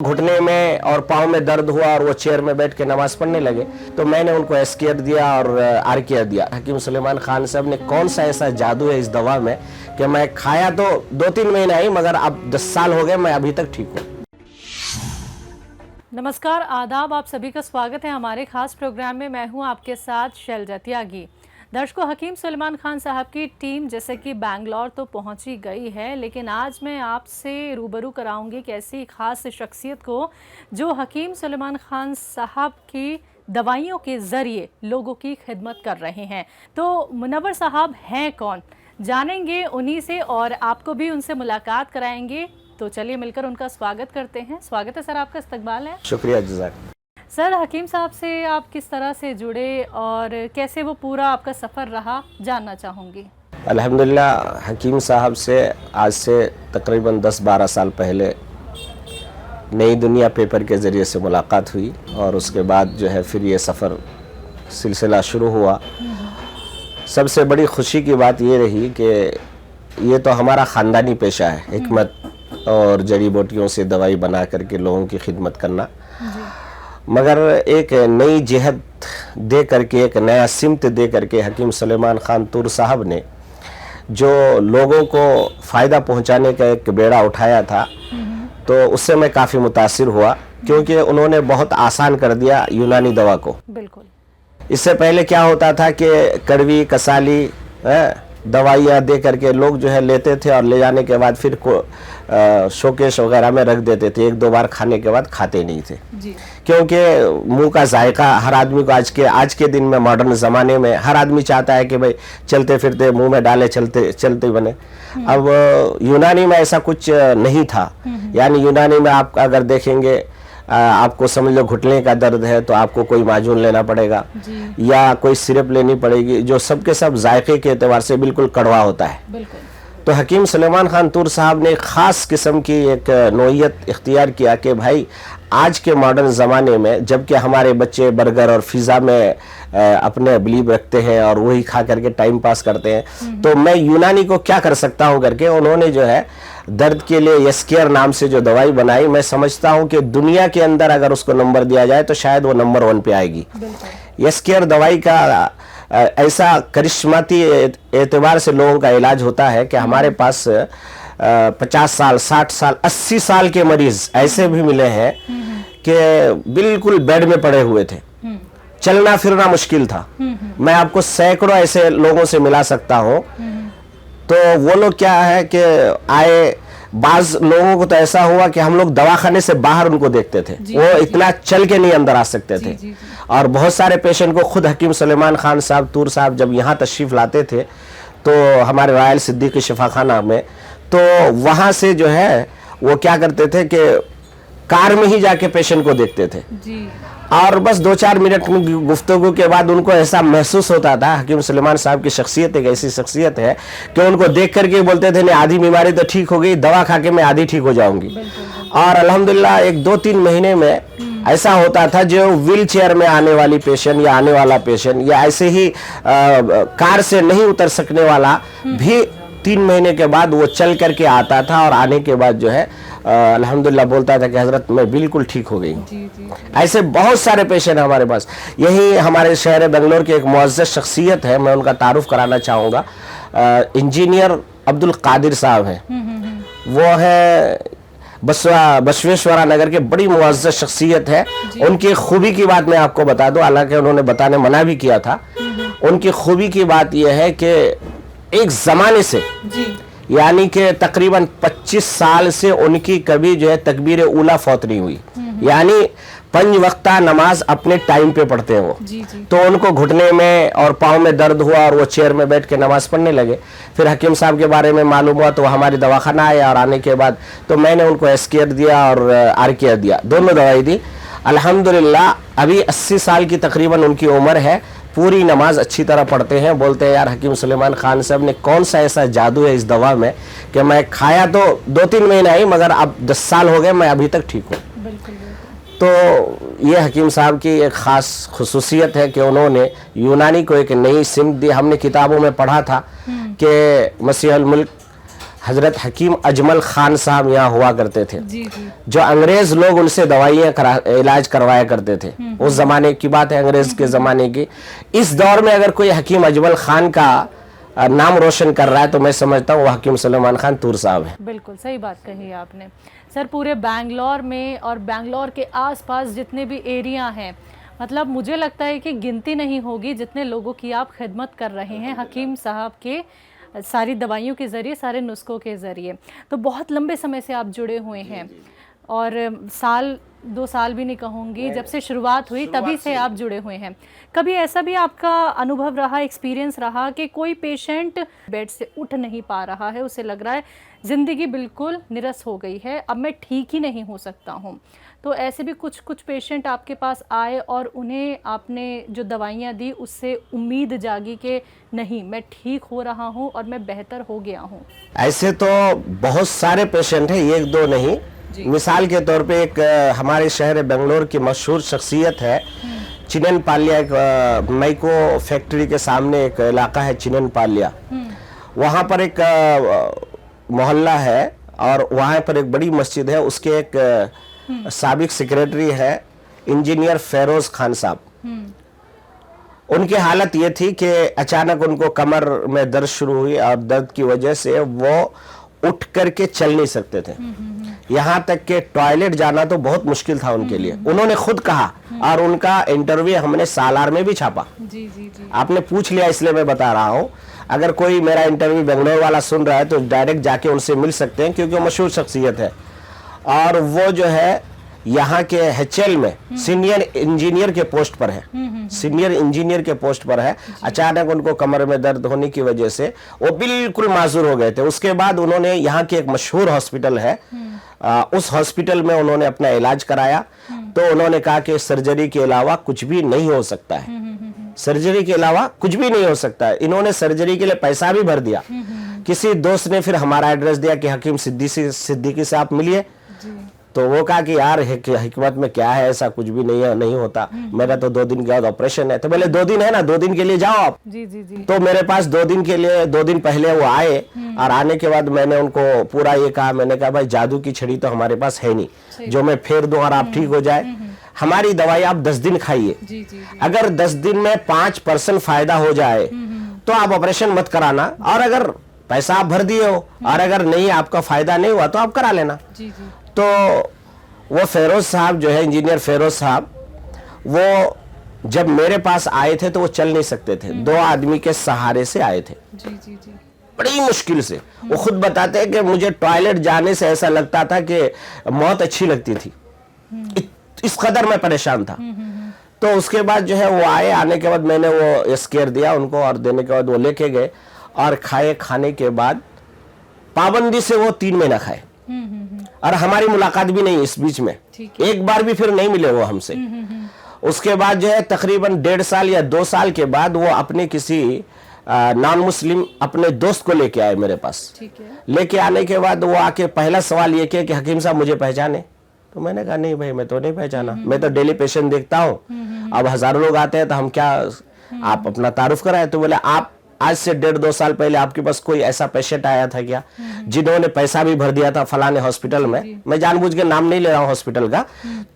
घुटने में और पाँव में दर्द हुआ और वो चेयर में बैठ के नमाज पढ़ने लगे, तो मैंने उनको एस केयर दिया और आर केयर दिया। हकीम सुलेमान खान साहब ने कौन सा ऐसा जादू है इस दवा में कि मैं खाया तो 2-3 महीना ही, मगर अब 10 साल हो गए, मैं अभी तक ठीक हूँ। नमस्कार, आदाब, आप सभी का स्वागत है हमारे खास प्रोग्राम में। मैं हूं आपके साथ शैलजा त्यागी। दर्शकों, हकीम सुलेमान खान साहब की टीम जैसे कि बैंगलोर तो पहुंची गई है, लेकिन आज मैं आपसे रूबरू कराऊंगी कि ऐसी खास शख्सियत को जो हकीम सुलेमान खान साहब की दवाइयों के ज़रिए लोगों की खिदमत कर रहे हैं। तो मुनव्वर साहब हैं कौन, जानेंगे उन्हीं से और आपको भी उनसे मुलाकात कराएंगे। तो चलिए मिलकर उनका स्वागत करते हैं। स्वागत है सर, आपका इस्तकबाल है। शुक्रिया जज़ाक। सर, हकीम साहब से आप किस तरह से जुड़े और कैसे वो पूरा आपका सफ़र रहा, जानना चाहूँगी। अल्हम्दुलिल्लाह, हकीम साहब से आज से तकरीबन 10-12 साल पहले नई दुनिया पेपर के ज़रिए से मुलाकात हुई और उसके बाद जो है फिर ये सफ़र सिलसिला शुरू हुआ। सबसे बड़ी खुशी की बात ये रही कि ये तो हमारा ख़ानदानी पेशा है, हिकमत और जड़ी बूटियों से दवाई बना करके लोगों की खिदमत करना, मगर एक नई जहत दे करके, एक नया सिमत दे करके हकीम सुलेमान खान तूर साहब ने जो लोगों को फ़ायदा पहुंचाने का एक बेड़ा उठाया था, तो उससे मैं काफ़ी मुतासिर हुआ, क्योंकि उन्होंने बहुत आसान कर दिया यूनानी दवा को। बिल्कुल। इससे पहले क्या होता था कि कड़वी कसाली दवाइयाँ दे करके लोग जो है लेते थे और ले जाने के बाद फिर शोकेश वगैरह में रख देते थे, 1-2 बार खाने के बाद खाते नहीं थे जी। क्योंकि मुंह का जायका हर आदमी को आज के दिन में, मॉडर्न ज़माने में हर आदमी चाहता है कि भाई चलते फिरते मुंह में डाले चलते बने। अब यूनानी में ऐसा कुछ नहीं था। यानी यूनानी में आप अगर देखेंगे, आपको समझ लो घुटने का दर्द है तो आपको कोई माजून लेना पड़ेगा या कोई सिरप लेनी पड़ेगी, जो सबके सब जायके के एतबार से बिल्कुल कड़वा होता है। तो हकीम सुलेमान खान तूर साहब ने ख़ास किस्म की एक नौइयत इख्तियार किया कि भाई आज के मॉडर्न ज़माने में, जबकि हमारे बच्चे बर्गर और पिज़्ज़ा में अपने बिलीव रखते हैं और वही खा करके टाइम पास करते हैं, तो मैं यूनानी को क्या कर सकता हूँ करके उन्होंने जो है दर्द के लिए एस केयर नाम से जो दवाई बनाई। मैं समझता हूँ कि दुनिया के अंदर अगर उसको नंबर दिया जाए तो शायद वो नंबर 1 पे आएगी। एस केयर दवाई का ऐसा करिश्माती एतबार से लोगों का इलाज होता है कि हमारे पास 50 साल, 60 साल, 80 साल के मरीज ऐसे भी मिले हैं कि बिल्कुल बेड में पड़े हुए थे, चलना फिरना मुश्किल था। मैं आपको सैकड़ों ऐसे लोगों से मिला सकता हूँ। तो वो लोग क्या है कि आए, बाज लोगों को तो ऐसा हुआ कि हम लोग दवाखाने से बाहर उनको देखते थे, वो इतना चल के नहीं अंदर आ सकते थे। और बहुत सारे पेशेंट को खुद हकीम सुलेमान खान साहब तूर साहब जब यहाँ तशरीफ़ लाते थे तो हमारे रॉयल सिद्दीकी शिफाखाना में, तो वहाँ से जो है वो क्या करते थे कि कार में ही जाके पेशेंट को देखते थे और बस 2-4 मिनट की गुफ्तगू के बाद उनको ऐसा महसूस होता था। हकीम सुलेमान साहब की शख्सियत एक ऐसी शख्सियत है कि उनको देख करके बोलते थे, नहीं आधी बीमारी तो ठीक हो गई, दवा खा के मैं आधी ठीक हो जाऊंगी। और अल्हम्दुलिल्लाह 1-2-3 महीने में ऐसा होता था, जो व्हील चेयर में आने वाली पेशेंट या आने वाला पेशेंट या ऐसे ही कार से नहीं उतर सकने वाला भी 3 महीने के बाद वो चल करके आता था और आने के बाद जो है अल्हम्दुलिल्लाह बोलता था कि हजरत मैं बिल्कुल ठीक हो गई। ऐसे बहुत सारे पेशेंट हमारे पास। यही हमारे शहर बेंगलोर की एक मुअज़्ज़ज़ शख्सियत है, मैं उनका तारुफ कराना चाहूँगा। इंजीनियर अब्दुल कादिर साहब हैं, वो है बसवेश्वरा नगर के, बड़ी मुअज़्ज़ज़ शख्सियत है। उनकी खूबी की बात मैं आपको बता दूं, हालांकि उन्होंने बताने मना भी किया था। उनकी खूबी की बात यह है कि एक ज़माने से, यानी कि तकरीबन 25 साल से उनकी कभी जो है तकबीर उला फौत नहीं हुई। यानी 5 वक्ता नमाज अपने टाइम पे पढ़ते हैं वो। तो उनको घुटने में और पाँव में दर्द हुआ और वो चेयर में बैठ के नमाज पढ़ने लगे। फिर हकीम साहब के बारे में मालूम हुआ तो वो हमारी दवाखाना आए और आने के बाद तो मैंने उनको एस केयर दिया और आर केयर दिया, दोनों दवाई दी। अल्हम्दुलिल्लाह अभी 80 साल की तकरीबन उनकी उम्र है, पूरी नमाज अच्छी तरह पढ़ते हैं। बोलते हैं यार हकीम सुलेमान खान साहब ने कौन सा ऐसा जादू है इस दवा में कि मैं खाया तो 2-3 महीना ही, मगर अब 10 साल हो गए, मैं अभी तक ठीक हूँ। तो ये हकीम साहब की एक ख़ास खुसूसियत है कि उन्होंने यूनानी को एक नई सिमत दी। हमने किताबों में पढ़ा था कि मसीहुल मुल्क हजरत हकीम अजमल खान साहब यहाँ हुआ करते थे, जी जी। जो अंग्रेज लोग उनसे दवाइयाँ इलाज करवाया करते थे। उस जमाने की बात है, अंग्रेज के जमाने की। इस दौर में अगर कोई हकीम अजमल खान का नाम रोशन कर रहा है तो मैं समझता हूँ वो हकीम सुलेमान खान तूर साहब है। बिल्कुल सही बात कही आपने सर। पूरे बैंगलोर में और बैंगलोर के आसपास जितने भी एरिया हैं, मतलब मुझे लगता है कि गिनती नहीं होगी जितने लोगों की आप खिदमत कर रहे हैं हकीम साहब के सारी दवाइयों के ज़रिए, सारे नुस्खों के ज़रिए। तो बहुत लंबे समय से आप जुड़े हुए हैं और साल 2 साल भी नहीं कहूँगी, जब से शुरुआत हुई तभी से आप जुड़े हुए हैं। कभी ऐसा भी आपका अनुभव रहा, एक्सपीरियंस रहा कि कोई पेशेंट बेड से उठ नहीं पा रहा है, उसे लग रहा है ज़िंदगी बिल्कुल निरस हो गई है, अब मैं ठीक ही नहीं हो सकता हूँ, तो ऐसे भी कुछ पेशेंट आपके पास आए और उन्हें आपने जो दवाइयाँ दी उससे उम्मीद जागी कि नहीं मैं ठीक हो रहा हूँ और मैं बेहतर हो गया हूँ? ऐसे तो बहुत सारे पेशेंट हैं, एक दो नहीं। मिसाल के तौर पे एक हमारे शहर बेंगलोर की मशहूर शख्सियत है चिनन पालिया, एक मैको फैक्ट्री के सामने एक इलाका है चिनन पालिया, वहाँ पर एक मोहल्ला है और वहाँ पर एक बड़ी मस्जिद है। उसके एक साबिक सेक्रेटरी है इंजीनियर फेरोज खान साहब। उनकी हालत ये थी कि अचानक उनको कमर में दर्द शुरू हुई और दर्द की वजह से वो उठ करके चल नहीं सकते थे, यहाँ तक कि टॉयलेट जाना तो बहुत मुश्किल था उनके लिए। उन्होंने खुद कहा और उनका इंटरव्यू हमने सालार में भी छापा। जी जी जी। आपने पूछ लिया इसलिए मैं बता रहा हूँ, अगर कोई मेरा इंटरव्यू बेंगलोर वाला सुन रहा है तो डायरेक्ट जाके उनसे मिल सकते हैं क्योंकि वो मशहूर शख्सियत है। और वो जो है यहाँ के HL में सीनियर इंजीनियर के पोस्ट पर है, सीनियर इंजीनियर के पोस्ट पर है। अचानक उनको कमर में दर्द होने की वजह से वो बिल्कुल माजूर हो गए थे। उसके बाद उन्होंने यहाँ की एक मशहूर हॉस्पिटल है, उस हॉस्पिटल में उन्होंने अपना इलाज कराया। तो उन्होंने कहा कि सर्जरी के अलावा कुछ भी नहीं हो सकता है, सर्जरी के अलावा कुछ भी नहीं हो सकता है। इन्होंने सर्जरी के लिए पैसा भी भर दिया। किसी दोस्त ने फिर हमारा एड्रेस दिया कि हकीम सिद्दीकी से आप मिलिए, तो वो कहा कि यार हिकमत में क्या है, ऐसा कुछ भी नहीं है, नहीं होता, मेरा तो 2 दिन के बाद ऑपरेशन है। तो बोले 2 दिन है ना, 2 दिन के लिए जाओ आप। जी जी जी। तो मेरे पास 2 दिन के लिए 2 दिन पहले वो आए और आने के बाद मैंने उनको पूरा ये कहा, मैंने कहा भाई जादू की छड़ी तो हमारे पास है नहीं जो मैं फेर दूं और आप ठीक हो जाए। हमारी दवाई आप 10 दिन खाइए, अगर 10 दिन में 5% फायदा हो जाए तो आप ऑपरेशन मत कराना, और अगर पैसा आप भर दिए हो और अगर नहीं आपका फायदा नहीं हुआ तो आप करा लेना। तो वो फेरोज साहब जो है, इंजीनियर फेरोज साहब, वो जब मेरे पास आए थे तो वो चल नहीं सकते थे, 2 आदमी के सहारे से आए थे। जी जी जी। बड़ी मुश्किल से। वो खुद बताते हैं कि मुझे टॉयलेट जाने से ऐसा लगता था कि मौत अच्छी लगती थी, इस कदर मैं परेशान था। तो उसके बाद जो है वो आए, आने के बाद मैंने वो स्केयर दिया उनको और देने के बाद वो लेके गए और खाए। खाने के बाद पाबंदी से वो 3 महीना खाए और हमारी मुलाकात भी नहीं इस बीच में, एक बार भी फिर नहीं मिले वो हमसे। उसके बाद जो है तकरीबन 1.5 साल या 2 साल के बाद वो अपने किसी नॉन मुस्लिम अपने दोस्त को लेके आए मेरे पास। लेके आने के बाद वो आके पहला सवाल ये किया कि हकीम साहब मुझे पहचाने। तो मैंने कहा नहीं भाई, मैं तो नहीं पहचाना, मैं तो डेली पेशेंट देखता हूँ, अब हजारों लोग आते हैं तो हम क्या, आप अपना तारुफ कराए। तो बोले आप आज से 1.5-2 साल पहले आपके पास कोई ऐसा पेशेंट आया था क्या जिन्होंने पैसा भी भर दिया था फलाने हॉस्पिटल में, मैं जानबूझ के नाम नहीं ले रहा हूँ हॉस्पिटल का,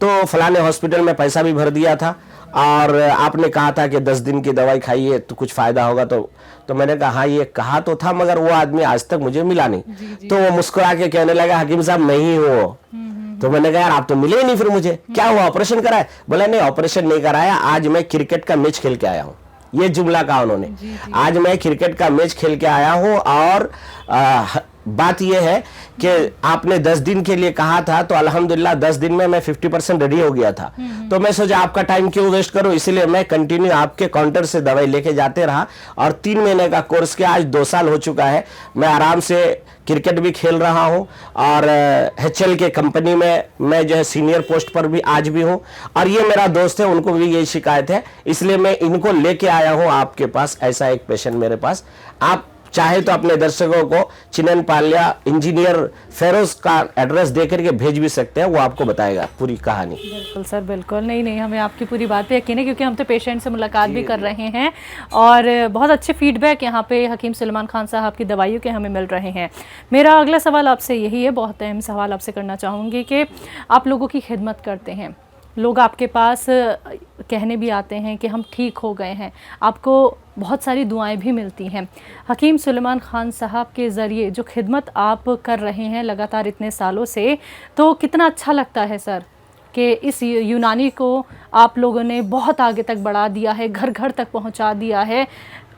तो फलाने हॉस्पिटल में पैसा भी भर दिया था और आपने कहा था कि 10 दिन की दवाई खाइए तो कुछ फायदा होगा। तो मैंने कहा हाँ ये कहा तो था, मगर वो आदमी आज तक मुझे मिला नहीं। तो वो मुस्कुरा के कहने लगा हकीम साहब मैं ही हूँ। तो मैंने कहा यार आप तो मिले ही नहीं, फिर मुझे क्या हुआ, ऑपरेशन कराया? बोला नहीं ऑपरेशन नहीं कराया, आज मैं क्रिकेट का मैच खेल के आया हूँ। ये जुमला कहा उन्होंने, आज मैं क्रिकेट का मैच खेल के आया हूँ और बात यह है कि आपने 10 दिन के लिए कहा था, तो अल्हम्दुलिल्लाह 10 दिन में मैं 50% रेडी हो गया था। तो मैं सोचा आपका टाइम क्यों वेस्ट करूं, इसलिए मैं कंटिन्यू आपके काउंटर से दवाई लेके जाते रहा और 3 महीने का कोर्स किया। आज 2 साल हो चुका है, मैं आराम से क्रिकेट भी खेल रहा हूं और HL के कंपनी में मैं जो है सीनियर पोस्ट पर भी आज भी हूं। और ये मेरा दोस्त है, उनको भी यही शिकायत है, इसलिए मैं इनको लेके आया हूं आपके पास। ऐसा एक पेशेंट मेरे पास, आप चाहे तो अपने दर्शकों को चिनन पाल्या इंजीनियर फेरोज का एड्रेस दे करके भेज भी सकते हैं, वो आपको बताएगा पूरी कहानी। बिल्कुल सर, बिल्कुल। नहीं नहीं, हमें आपकी पूरी बात पे यकीन है, क्योंकि हम तो पेशेंट से मुलाकात भी कर रहे हैं और बहुत अच्छे फीडबैक यहाँ पे हकीम सुलेमान खान साहब की दवाइयों के हमें मिल रहे हैं। मेरा अगला सवाल आपसे यही है, बहुत अहम सवाल आपसे करना चाहूँगी कि आप लोगों की खिदमत करते हैं, लोग आपके पास कहने भी आते हैं कि हम ठीक हो गए हैं, आपको बहुत सारी दुआएं भी मिलती हैं। हकीम सुलेमान खान साहब के ज़रिए जो खिदमत आप कर रहे हैं लगातार इतने सालों से, तो कितना अच्छा लगता है सर कि इस यूनानी को आप लोगों ने बहुत आगे तक बढ़ा दिया है, घर घर तक पहुंचा दिया है।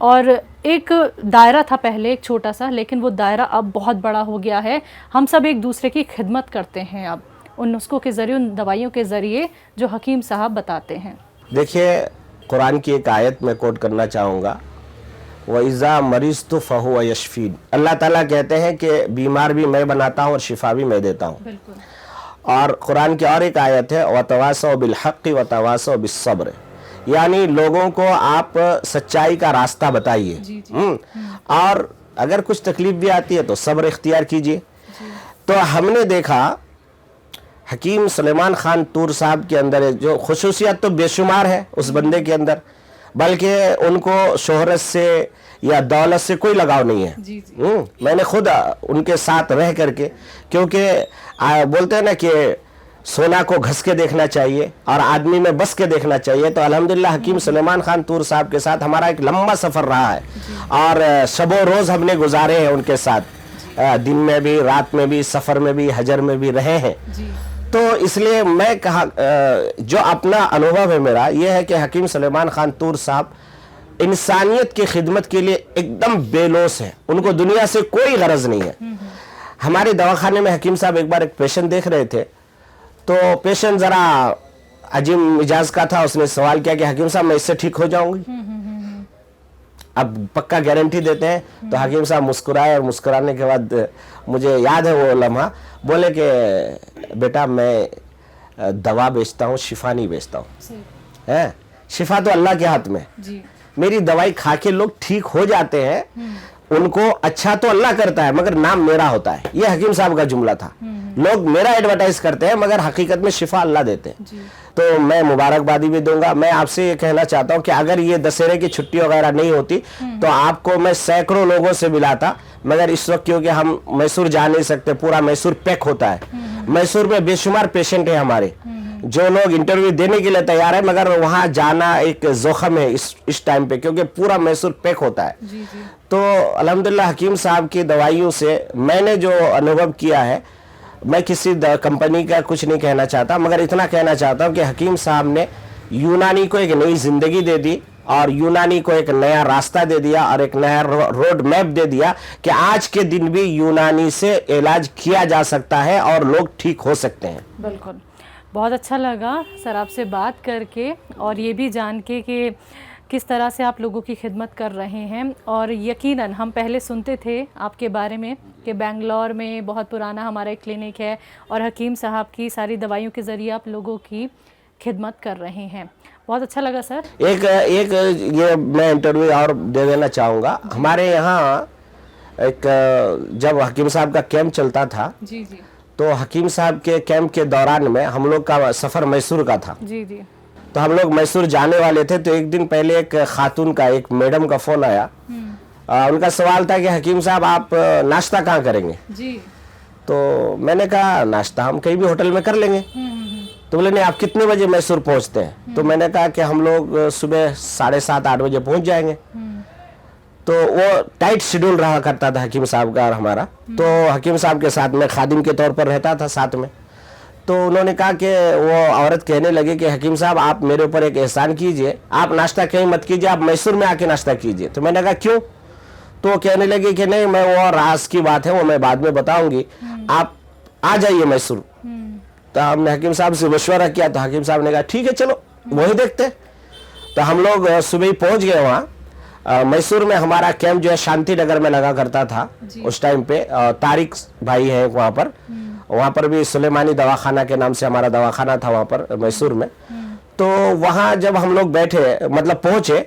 और एक दायरा था पहले एक छोटा सा, लेकिन वो दायरा अब बहुत बड़ा हो गया है। हम सब एक दूसरे की खिदमत करते हैं अब उन नुस्खों के ज़रिए, उन दवाइयों के ज़रिए जो हकीम साहब बताते हैं। देखिए, कुरान की एक आयत मैं कोट करना चाहूँगा, वइज़ा मरीज़तु फ़हुव यशफ़ीन। अल्लाह ताला कहते हैं कि बीमार भी मैं बनाता हूँ और शिफा भी मैं देता हूँ। बिल्कुल। और कुरान की और एक आयत है, वतवासौ बिलहक़्क़ि वतवासौ बिस्सब्र, यानी लोगों को आप सच्चाई का रास्ता बताइए। और अगर कुछ तकलीफ भी आती है तो सब्र इख्तियार कीजिए। तो हमने देखा हकीम सुलेमान खान तूर साहब के अंदर जो खुसूसियत तो बेशुमार है उस बंदे के अंदर, बल्कि उनको शोहरत से या दौलत से कोई लगाव नहीं है। मैंने खुद उनके साथ रह करके, क्योंकि बोलते हैं ना कि सोना को घस के देखना चाहिए और आदमी में बस के देखना चाहिए। तो अल्हम्दुलिल्लाह हकीम सुलेमान खान तूर साहब के साथ हमारा एक लंबा सफ़र रहा है और शबो रोज़ हमने गुजारे हैं उनके साथ, दिन में भी, रात में भी, सफ़र में भी, हजर में भी रहे हैं। तो इसलिए मैं कहा, जो अपना अनुभव है मेरा ये है कि हकीम सुलेमान खान तूर साहब इंसानियत की खिदमत के लिए एकदम बेलोस है, उनको दुनिया से कोई गरज नहीं है। हमारे दवाखाने में हकीम साहब एक बार एक पेशेंट देख रहे थे, तो पेशेंट ज़रा अजीब मिजाज का था। उसने सवाल किया कि हकीम साहब मैं इससे ठीक हो जाऊंगी, अब पक्का गारंटी देते हैं? तो हकीम साहब मुस्कुराए और मुस्कुराने के बाद मुझे याद है वो लम्हा, बोले कि बेटा मैं दवा बेचता हूँ, शिफा नहीं बेचता हूँ। है, शिफा तो अल्लाह के हाथ में जी। मेरी दवाई खा के लोग ठीक हो जाते हैं, उनको अच्छा तो अल्लाह करता है मगर नाम मेरा होता है। ये हकीम साहब का जुमला था। लोग मेरा एडवर्टाइज करते हैं मगर हकीकत में शिफा अल्लाह देते हैं। तो मैं मुबारकबादी भी दूंगा। मैं आपसे ये कहना चाहता हूँ कि अगर ये दशहरे की छुट्टी वगैरह नहीं होती तो आपको मैं सैकड़ों लोगों से मिलाता, मगर इस वक्त क्योंकि हम मैसूर जा नहीं सकते, पूरा मैसूर पैक होता है। मैसूर में बेशुमार पेशेंट है हमारे, जो लोग इंटरव्यू देने के लिए तैयार है, मगर वहाँ जाना एक जोखम है इस टाइम पे, क्योंकि पूरा मैसूर पैक होता है। तो अल्हम्दुलिल्लाह हकीम साहब की दवाइयों से मैंने जो अनुभव किया है, मैं किसी कंपनी का कुछ नहीं कहना चाहता, मगर इतना कहना चाहता हूँ कि हकीम साहब ने यूनानी को एक नई जिंदगी दे दी और यूनानी को एक नया रास्ता दे दिया और एक नया रोड मैप दे दिया कि आज के दिन भी यूनानी से इलाज किया जा सकता है और लोग ठीक हो सकते हैं। बिल्कुल, बहुत अच्छा लगा सर आपसे बात करके और ये भी जान के कि किस तरह से आप लोगों की खिदमत कर रहे हैं। और यकीनन हम पहले सुनते थे आपके बारे में कि बेंगलोर में बहुत पुराना हमारा एक क्लिनिक है और हकीम साहब की सारी दवाइयों के ज़रिए आप लोगों की खिदमत कर रहे हैं। बहुत अच्छा लगा सर। एक ये मैं इंटरव्यू और दे देना चाहूँगा। हमारे यहाँ एक जब हकीम साहब का कैंप चलता था जी जी, तो हकीम साहब के कैंप के दौरान में हम लोग का सफ़र मैसूर का था जी जी। तो हम लोग मैसूर जाने वाले थे। तो एक दिन पहले एक खातून का, एक मैडम का फ़ोन आया। उनका सवाल था कि हकीम साहब आप नाश्ता कहाँ करेंगे जी। तो मैंने कहा नाश्ता हम कहीं भी होटल में कर लेंगे। तो बोले नहीं, आप कितने बजे मैसूर पहुँचते हैं? तो मैंने कहा कि हम लोग सुबह 7:30-8 बजे पहुँच जाएंगे। तो वो टाइट शेड्यूल रहा करता था हकीम साहब का और हमारा। तो हकीम साहब के साथ मैं खादिम के तौर पर रहता था साथ में। तो उन्होंने कहा कि वो औरत कहने लगी कि हकीम साहब आप मेरे ऊपर एक एहसान कीजिए, आप नाश्ता कहीं मत कीजिए, आप मैसूर में आके नाश्ता कीजिए। तो मैंने कहा क्यों? तो वो कहने लगी कि नहीं, मैं वो राज की बात है वो मैं बाद में बताऊंगी, आप आ जाइए मैसूर। तो हमने हकीम साहब से मशवरा किया तो हकीम साहब ने कहा ठीक है चलो वही देखते। तो हम लोग सुबह ही पहुँच गए वहाँ। मैसूर में हमारा कैंप जो है शांति नगर में लगा करता था उस टाइम पे। तारिक भाई हैं वहाँ पर भी सुलेमानी दवाखाना के नाम से हमारा दवाखाना था वहाँ पर मैसूर में। तो वहाँ जब हम लोग बैठे, मतलब पहुँचे,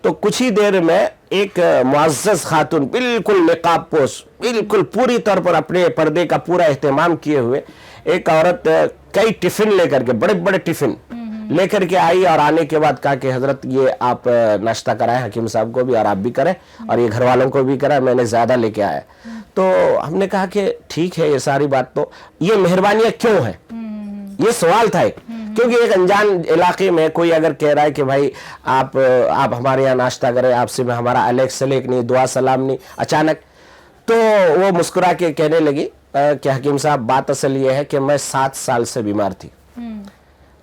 तो कुछ ही देर में एक मुअज़्ज़ज़ खातून, बिल्कुल निकाब पोश, बिल्कुल पूरी तौर पर अपने पर्दे का पूरा एहतमाम किए हुए एक औरत कई टिफिन लेकर के, बड़े बड़े टिफिन लेकर के आई और आने के बाद कहा कि हजरत ये आप नाश्ता कराएं हकीम साहब को भी और आप भी करें और ये घर वालों को भी कराएं, मैंने ज़्यादा लेके आया। तो हमने कहा कि ठीक है, ये सारी बात तो, ये मेहरबानियाँ क्यों है, ये सवाल था एक। क्योंकि एक अनजान इलाके में कोई अगर कह रहा है कि भाई आप हमारे यहाँ नाश्ता करें, आपसे में हमारा अलग सलेक नहीं, दुआ सलाम नहीं, अचानक, तो वो मुस्कुरा के कहने लगी कि हकीम साहब बात असल ये है कि मैं 7 साल से बीमार थी।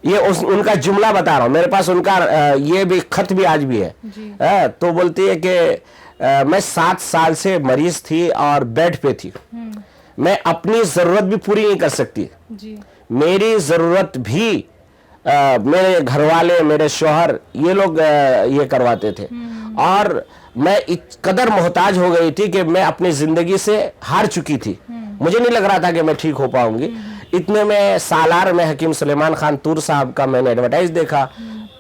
ये उनका जुमला बता रहा हूँ, मेरे पास उनका ये भी खत भी आज भी है। तो बोलती है कि मैं 7 साल से मरीज थी और बेड पे थी, मैं अपनी जरूरत भी पूरी नहीं कर सकती जी। मेरी जरूरत भी मेरे घर वाले, मेरे शौहर, ये लोग ये करवाते थे और मैं इस कदर मोहताज हो गई थी कि मैं अपनी जिंदगी से हार चुकी थी। मुझे नहीं लग रहा था कि मैं ठीक हो पाऊंगी। इतने में सालार में हकीम सुलेमान खान तूर साहब का मैंने एडवर्टाइज देखा,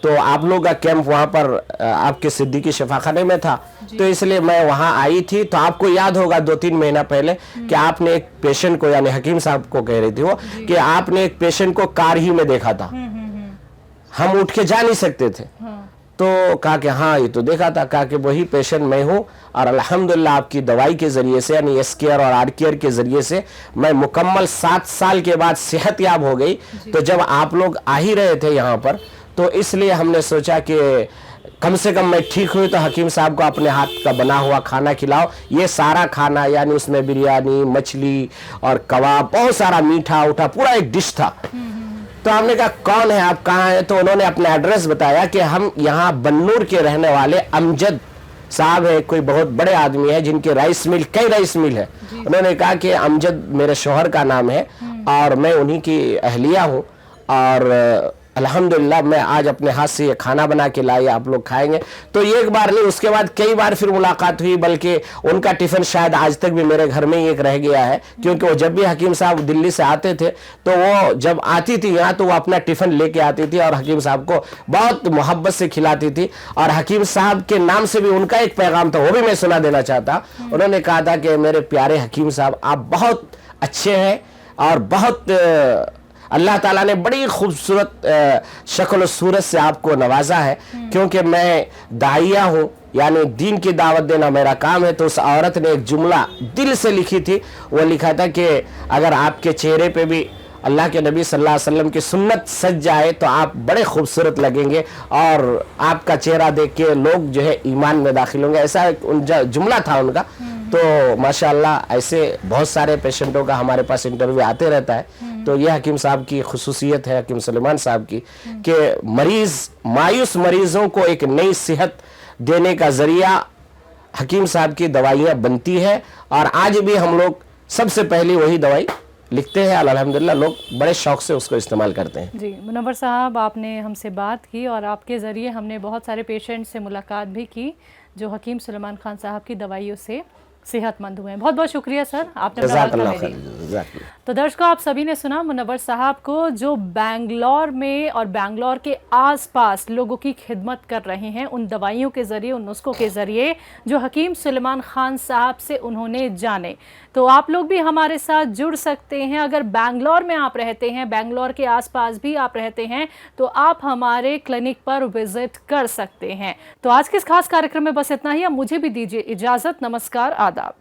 तो आप लोग का कैंप वहाँ पर आपके सिद्दीकी शफाखाने में था, तो इसलिए मैं वहाँ आई थी। तो आपको याद होगा 2-3 महीना पहले कि आपने एक पेशेंट को, यानी हकीम साहब को कह रही थी वो, कि आपने एक पेशेंट को कार ही में देखा था, हम उठ के जा नहीं सकते थे। तो कहा कि हाँ ये तो देखा था। कहा कि वही पेशेंट मैं हूँ और अल्हम्दुलिल्लाह आपकी दवाई के ज़रिए से, यानी एस केयर और आर केयर के ज़रिए से मैं मुकम्मल 7 साल के बाद सेहतयाब हो गई। तो जब आप लोग आ ही रहे थे यहाँ पर, तो इसलिए हमने सोचा कि कम से कम मैं ठीक हुई तो हकीम साहब को अपने हाथ का बना हुआ खाना खिलाओ। ये सारा खाना, यानी उसमें बिरयानी, मछली और कबाब, बहुत सारा मीठा उठा, पूरा एक डिश था। तो हमने कहा कौन है आप, कहाँ हैं? तो उन्होंने अपना एड्रेस बताया कि हम यहाँ बन्नूर के रहने वाले अमजद साहब है, कोई बहुत बड़े आदमी है जिनके राइस मिल, कई राइस मिल है। उन्होंने कहा कि अमजद मेरे शौहर का नाम है और मैं उन्हीं की अहलिया हूँ और अल्हम्दुलिल्लाह मैं आज अपने हाथ से ये खाना बना के लाई, आप लोग खाएंगे। तो ये एक बार नहीं, उसके बाद कई बार फिर मुलाकात हुई, बल्कि उनका टिफिन शायद आज तक भी मेरे घर में ही एक रह गया है। क्योंकि वो जब भी हकीम साहब दिल्ली से आते थे, तो वो जब आती थी यहाँ, तो वो अपना टिफिन लेके आती थी और हकीम साहब को बहुत मोहब्बत से खिलाती थी। और हकीम साहब के नाम से भी उनका एक पैगाम था, वो भी मैं सुना देना चाहता। उन्होंने कहा था कि मेरे प्यारे हकीम साहब, आप बहुत अच्छे हैं और बहुत अल्लाह ताला ने बड़ी खूबसूरत शक्ल और सूरत से आपको नवाजा है। क्योंकि मैं दाइया हूँ, यानी दीन की दावत देना मेरा काम है। तो उस औरत ने एक जुमला दिल से लिखी थी, वो लिखा था कि अगर आपके चेहरे पे भी अल्लाह के नबी सल्लल्लाहु अलैहि वसल्लम की सुन्नत सज जाए तो आप बड़े खूबसूरत लगेंगे और आपका चेहरा देख के लोग जो है ईमान में दाखिल होंगे। ऐसा जुमला था उनका। तो माशाअल्लाह ऐसे बहुत सारे पेशेंटों का हमारे पास इंटरव्यू आते रहता है। तो ये हकीम साहब की खुसूसियत है, हकीम सुलेमान साहब की, कि मायूस मरीजों को एक नई सेहत देने का जरिया हकीम साहब की दवाइयाँ बनती है। और आज भी हम लोग सबसे पहली वही दवाई लिखते हैं, अल्हम्दुलिल्लाह लोग बड़े शौक से उसको इस्तेमाल करते हैं। जी मुनव्वर साहब, आपने हमसे बात की और आपके ज़रिए हमने बहुत सारे पेशेंट से मुलाकात भी की जो हकीम सुलेमान खान साहब की दवाइयों से सेहतमंद हुए हैं। बहुत बहुत शुक्रिया सर, आपने तो दर्शकों, आप सभी ने सुना मुनव्वर साहब को, जो बेंगलोर में और बेंगलोर के आसपास लोगों की खिदमत कर रहे हैं उन दवाइयों के ज़रिए, उन नुस्खों के ज़रिए जो हकीम सुलेमान खान साहब से उन्होंने जाने। तो आप लोग भी हमारे साथ जुड़ सकते हैं। अगर बेंगलोर में आप रहते हैं, बेंगलोर के आसपास भी आप रहते हैं, तो आप हमारे क्लिनिक पर विजिट कर सकते हैं। तो आज के इस खास कार्यक्रम में बस इतना ही। अब मुझे भी दीजिए इजाज़त। नमस्कार, आदाब।